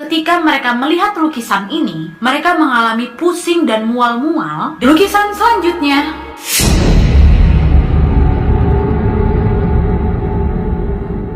Ketika mereka melihat lukisan ini, mereka mengalami pusing dan mual-mual di lukisan selanjutnya.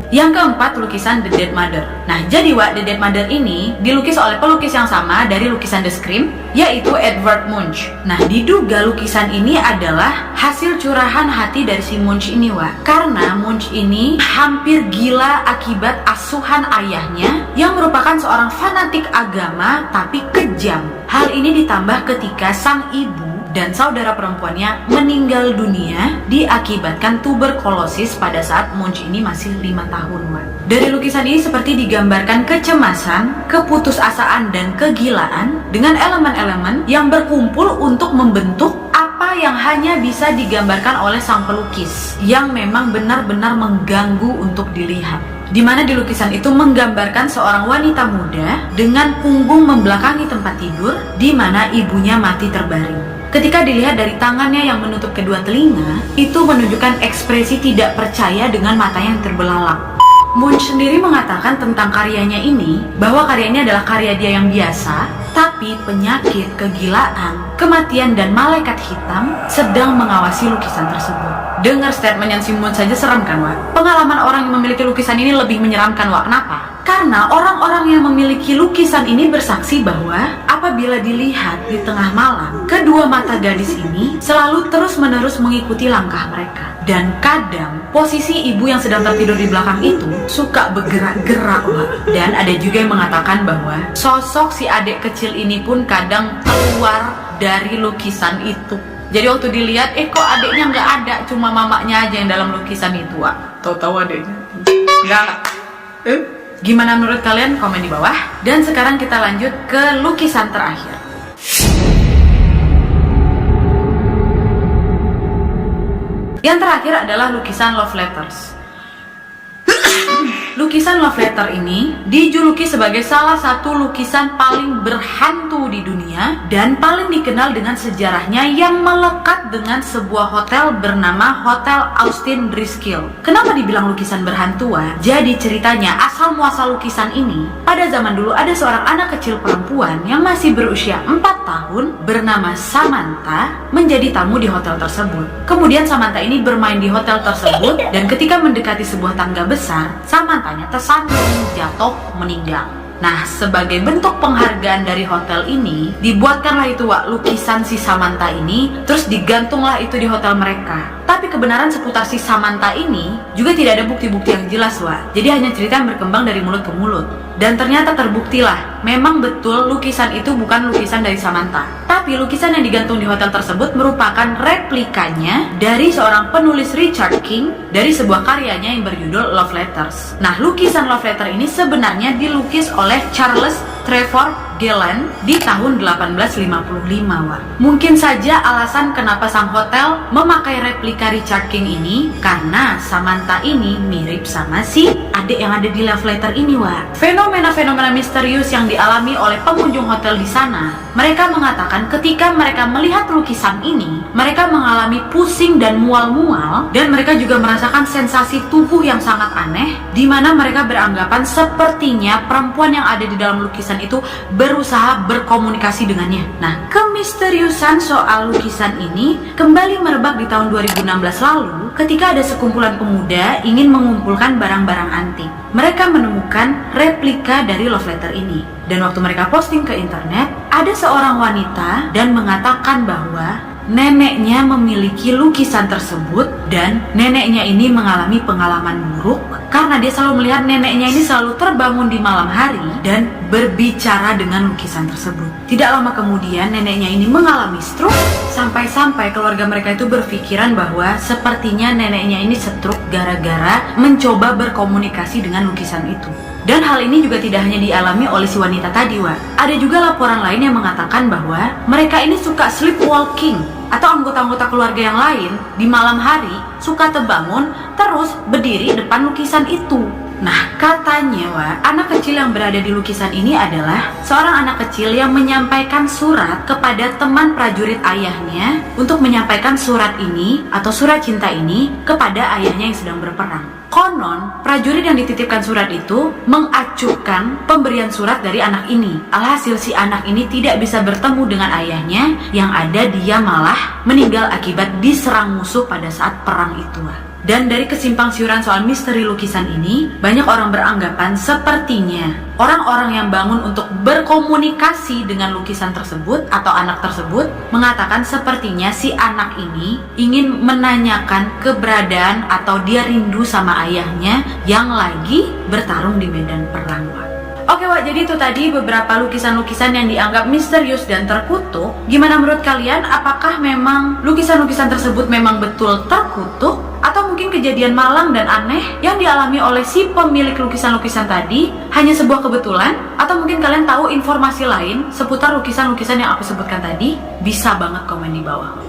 Yang keempat, lukisan The Dead Mother. Nah, jadi The Dead Mother ini dilukis oleh pelukis yang sama dari lukisan The Scream, yaitu Edvard Munch. Nah, diduga lukisan ini adalah hasil curahan hati dari si Munch ini, karena Munch ini hampir gila akibat asuhan ayahnya yang merupakan seorang fanatik agama tapi kejam. Hal ini ditambah ketika sang ibu dan saudara perempuannya meninggal dunia diakibatkan tuberkulosis pada saat Munch ini masih 5 tahun. Dari lukisan ini seperti digambarkan kecemasan, keputusasaan, dan kegilaan dengan elemen-elemen yang berkumpul untuk membentuk apa yang hanya bisa digambarkan oleh sang pelukis yang memang benar-benar mengganggu untuk dilihat. Di mana di lukisan itu menggambarkan seorang wanita muda dengan punggung membelakangi tempat tidur di mana ibunya mati terbaring. Ketika dilihat dari tangannya yang menutup kedua telinga, itu menunjukkan ekspresi tidak percaya dengan matanya yang terbelalak. Munch sendiri mengatakan tentang karyanya ini bahwa karya ini adalah karya dia yang biasa, tapi penyakit, kegilaan, kematian, dan malaikat hitam sedang mengawasi lukisan tersebut. Dengar statement yang si Munch saja seram kan, Pengalaman orang yang memiliki lukisan ini lebih menyeramkan, Kenapa? Karena orang-orang yang memiliki lukisan ini bersaksi bahwa apabila dilihat di tengah malam, kedua mata gadis ini selalu terus-menerus mengikuti langkah mereka. Dan kadang posisi ibu yang sedang tertidur di belakang itu suka bergerak-gerak, Dan ada juga yang mengatakan bahwa sosok si adik kecil ini pun kadang keluar dari lukisan itu. Jadi waktu dilihat, kok adiknya nggak ada, cuma mamanya aja yang dalam lukisan itu, Tahu-tahu adiknya nggak. Gimana menurut kalian? Komen di bawah. Dan sekarang kita lanjut ke lukisan terakhir. Yang terakhir adalah lukisan love letters. Lukisan love letter ini dijuluki sebagai salah satu lukisan paling berhantu di dunia dan paling dikenal dengan sejarahnya yang melekat dengan sebuah hotel bernama Hotel Austin Driskill. Kenapa dibilang lukisan berhantu? Jadi ceritanya asal muasal lukisan ini, pada zaman dulu ada seorang anak kecil perempuan yang masih berusia 4 tahun bernama Samantha menjadi tamu di hotel tersebut. Kemudian Samantha ini bermain di hotel tersebut dan ketika mendekati sebuah tangga besar, Samanthanya tersandung, jatuh, meninggal. Nah, sebagai bentuk penghargaan dari hotel ini, dibuatkanlah itu lukisan si Samantha ini, terus digantunglah itu di hotel mereka. Tapi kebenaran seputar si Samantha ini juga tidak ada bukti-bukti yang jelas, Jadi hanya cerita yang berkembang dari mulut ke mulut. Dan ternyata terbuktilah, memang betul lukisan itu bukan lukisan dari Samantha. Tapi lukisan yang digantung di hotel tersebut merupakan replikanya dari seorang penulis Richard King dari sebuah karyanya yang berjudul Love Letters. Nah, lukisan Love Letter ini sebenarnya dilukis oleh Charles Trevor Galland di tahun 1855, Mungkin saja alasan kenapa sang hotel memakai replika Richard King ini karena Samantha ini mirip sama si adik yang ada di Love Letter ini, Fenomena-fenomena misterius yang dialami oleh pengunjung hotel di sana, mereka mengatakan ketika mereka melihat lukisan ini, mereka mengalami pusing dan mual-mual, dan mereka juga merasakan sensasi tubuh yang sangat aneh, di mana mereka beranggapan sepertinya perempuan yang ada di dalam lukisan itu berusaha berkomunikasi dengannya. Nah, kemisteriusan soal lukisan ini kembali merebak di tahun 2016 lalu ketika ada sekumpulan pemuda ingin mengumpulkan barang-barang antik. Mereka menemukan replika dari love letter ini. Dan waktu mereka posting ke internet, ada seorang wanita dan mengatakan bahwa neneknya memiliki lukisan tersebut dan neneknya ini mengalami pengalaman buruk karena dia selalu melihat neneknya ini selalu terbangun di malam hari dan berbicara dengan lukisan tersebut. Tidak lama kemudian neneknya ini mengalami stroke sampai-sampai keluarga mereka itu berpikiran bahwa sepertinya neneknya ini stroke gara-gara mencoba berkomunikasi dengan lukisan itu. Dan hal ini juga tidak hanya dialami oleh si wanita tadi, Ada juga laporan lain yang mengatakan bahwa mereka ini suka sleepwalking atau anggota-anggota keluarga yang lain di malam hari suka terbangun terus berdiri depan lukisan itu. Nah, katanya, anak kecil yang berada di lukisan ini adalah seorang anak kecil yang menyampaikan surat kepada teman prajurit ayahnya untuk menyampaikan surat ini atau surat cinta ini kepada ayahnya yang sedang berperang. Konon, prajurit yang dititipkan surat itu mengacuhkan pemberian surat dari anak ini. Alhasil si anak ini tidak bisa bertemu dengan ayahnya, yang ada dia malah meninggal akibat diserang musuh pada saat perang itu. Dan dari kesimpang siuran soal misteri lukisan ini, banyak orang beranggapan sepertinya orang-orang yang bangun untuk berkomunikasi dengan lukisan tersebut atau anak tersebut mengatakan sepertinya si anak ini ingin menanyakan keberadaan atau dia rindu sama ayahnya yang lagi bertarung di medan perang. Oke Wak, jadi itu tadi beberapa lukisan-lukisan yang dianggap misterius dan terkutuk. Gimana menurut kalian? Apakah memang lukisan-lukisan tersebut memang betul terkutuk? Atau mungkin kejadian malang dan aneh yang dialami oleh si pemilik lukisan-lukisan tadi hanya sebuah kebetulan? Atau mungkin kalian tahu informasi lain seputar lukisan-lukisan yang aku sebutkan tadi? Bisa banget komen di bawah.